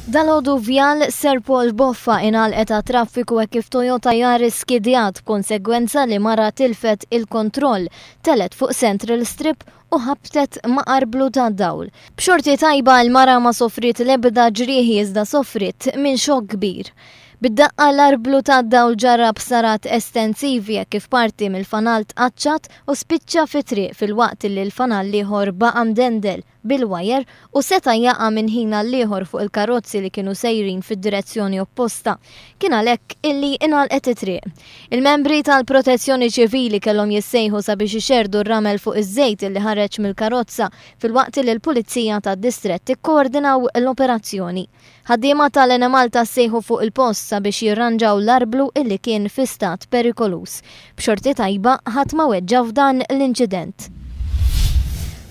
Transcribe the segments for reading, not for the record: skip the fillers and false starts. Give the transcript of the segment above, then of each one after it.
Dalodu Vjal Serpol Boffa inħalqet ta' traffiku kif Toyota Yaris skidjat b'konsegwenza li mara tilfet il-kontroll telet fuq Central Strip u ħabtet ma' qarblu ta' dawl. B'xorti tajba l-mara ma sofrit l-ebda ġrieħi iżda sofrit minn xokk kbir. Bid-daqqa l-arblu ta' dawl ġarrab sarat estensivi kif parti mill-fanal tqaċċat u spiċċa fi-triq fil-waqt li l-fanal liħor baqa' mdendel bil-wajer u seta' jaqa' minn ħin għall-ieħor fuq il-karozzi li kienu sejrin fid-direzzjoni opposta. Kien għalhekk illi inħalqet it-triq. Il-membri tal-Protezzjoni Ċivili kellhom jissejħu sabiex ixerdu r-ramel fuq iż-żejt illi ħareġ mill-karozza fil-waqt li l-Pulizija tad-Distrett ikkoordinaw l-operazzjoni. Ħaddiema tal-Enemalta sejħu fuq il-post sabiex jirranġaw l-arblu illi kien fi stat perikolus. B'xorti tajba ħadd ma weġġa f'dan l-inċident.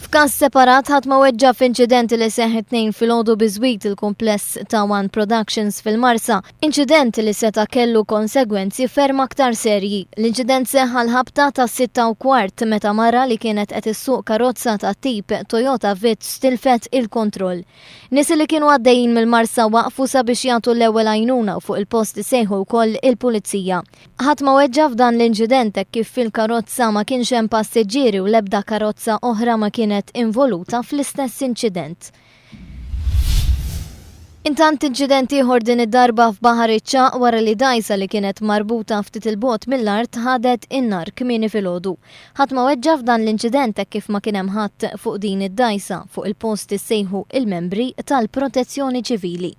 F'każ separat ħadd ma weġġa f'inċident li seħħ it-tnejn filgħodu biżwieq il-kumpless ta' One Productions fil-Marsa, inċident li seta' kellu konsegwenzi ferm aktar serji. L-inċident seħħ l-ħabta ta' 6:15 meta mara li kienet qed issuq karozza ta' tip Toyota Vitz tilfet il-kontroll. Nies li kienu għaddejjin mill-Marsa waqfu sabiex jagħtu l-ewwel għajnuna fuq il-post sejħu wkoll il-Pulizija. Ħadd ma weġġa f'dan l-inċident kif fil-karozza ma kienx hemm passiġġieri u l-ebda karozza oħra ma kienet involuta fl-istess inċident. Intant inċident ieħor din id-darba f'Baħar Iċċaq wara li dajsa li kienet marbuta ftit il-bogħod mill-art ħadet in-nar kmieni filgħodu. Ħadd ma weġġa f'dan l-inċident kif ma kien hemm ħadd fuq din id-dajsa fuq il-post issejħu il-membri tal-Protezzjoni Ċivili.